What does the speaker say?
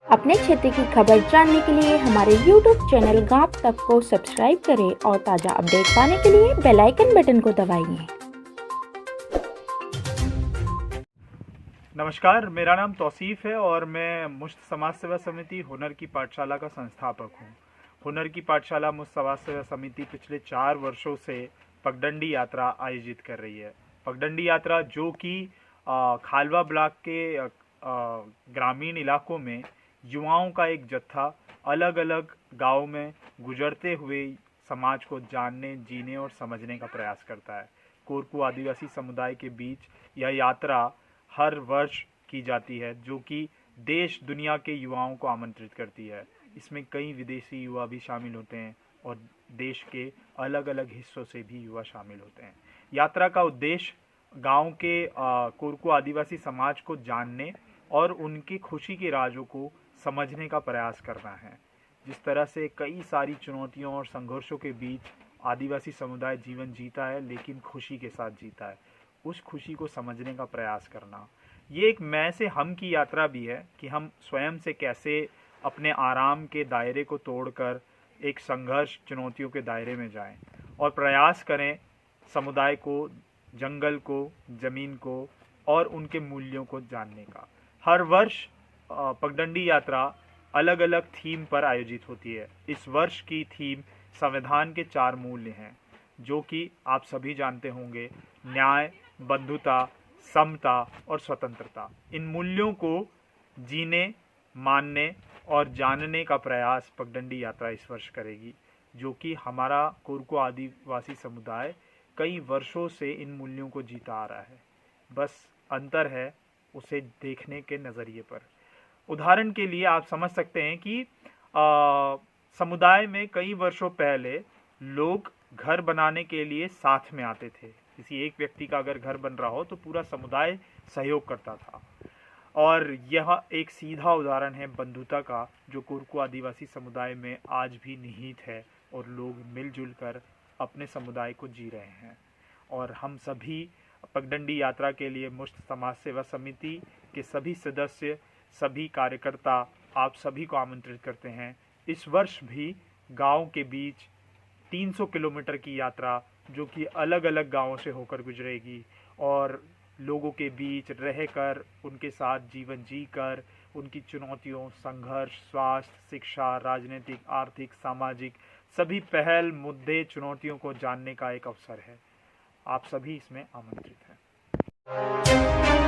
अपने क्षेत्र की खबर जानने के लिए हमारे YouTube चैनल गांव तक को सब्सक्राइब करें और ताज़ा अपडेट पाने के लिए बेल आइकन बटन को दबाइए। नमस्कार, मेरा नाम तौसीफ है और मैं मुश्त समाज सेवा समिति हुनर की पाठशाला का संस्थापक हूँ। हुनर की पाठशाला मुश्त समाज सेवा समिति पिछले 4 वर्षों से पगडंडी यात्रा आयोजित कर रही है। पगडंडी यात्रा जो कि खालवा ब्लॉक के ग्रामीण इलाकों में युवाओं का एक जत्था अलग अलग गाँव में गुजरते हुए समाज को जानने, जीने और समझने का प्रयास करता है। कोरकू आदिवासी समुदाय के बीच यह यात्रा हर वर्ष की जाती है, जो कि देश दुनिया के युवाओं को आमंत्रित करती है। इसमें कई विदेशी युवा भी शामिल होते हैं और देश के अलग अलग हिस्सों से भी युवा शामिल होते हैं। यात्रा का उद्देश्य गांव के कोरकू आदिवासी समाज को जानने और उनकी खुशी के राजों को समझने का प्रयास करना है। जिस तरह से कई सारी चुनौतियों और संघर्षों के बीच आदिवासी समुदाय जीवन जीता है, लेकिन खुशी के साथ जीता है, उस खुशी को समझने का प्रयास करना। ये एक मैं से हम की यात्रा भी है कि हम स्वयं से कैसे अपने आराम के दायरे को तोड़कर एक संघर्ष चुनौतियों के दायरे में जाएं और प्रयास करें समुदाय को, जंगल को, ज़मीन को और उनके मूल्यों को जानने का। हर वर्ष पगडंडी यात्रा अलग अलग थीम पर आयोजित होती है। इस वर्ष की थीम संविधान के 4 मूल्य हैं, जो कि आप सभी जानते होंगे: न्याय, बंधुता, समता और स्वतंत्रता। इन मूल्यों को जीने, मानने और जानने का प्रयास पगडंडी यात्रा इस वर्ष करेगी, जो कि हमारा कोरकू आदिवासी समुदाय कई वर्षों से इन मूल्यों को जीता आ रहा है। बस अंतर है उसे देखने के नज़रिए पर। उदाहरण के लिए आप समझ सकते हैं कि समुदाय में कई वर्षों पहले लोग घर बनाने के लिए साथ में आते थे। किसी एक व्यक्ति का अगर घर बन रहा हो तो पूरा समुदाय सहयोग करता था। और यह एक सीधा उदाहरण है बंधुता का, जो कोरकू आदिवासी समुदाय में आज भी निहित है और लोग मिलजुल कर अपने समुदाय को जी रहे हैं। और हम सभी पगडंडी यात्रा के लिए मुश्त समाज सेवा समिति के सभी सदस्य, सभी कार्यकर्ता, आप सभी को आमंत्रित करते हैं। इस वर्ष भी गांव के बीच 300 किलोमीटर की यात्रा, जो कि अलग अलग गांवों से होकर गुजरेगी और लोगों के बीच रहकर, उनके साथ जीवन जीकर, उनकी चुनौतियों, संघर्ष, स्वास्थ्य, शिक्षा, राजनीतिक, आर्थिक, सामाजिक सभी पहल, मुद्दे, चुनौतियों को जानने का एक अवसर है। आप सभी इसमें आमंत्रित हैं।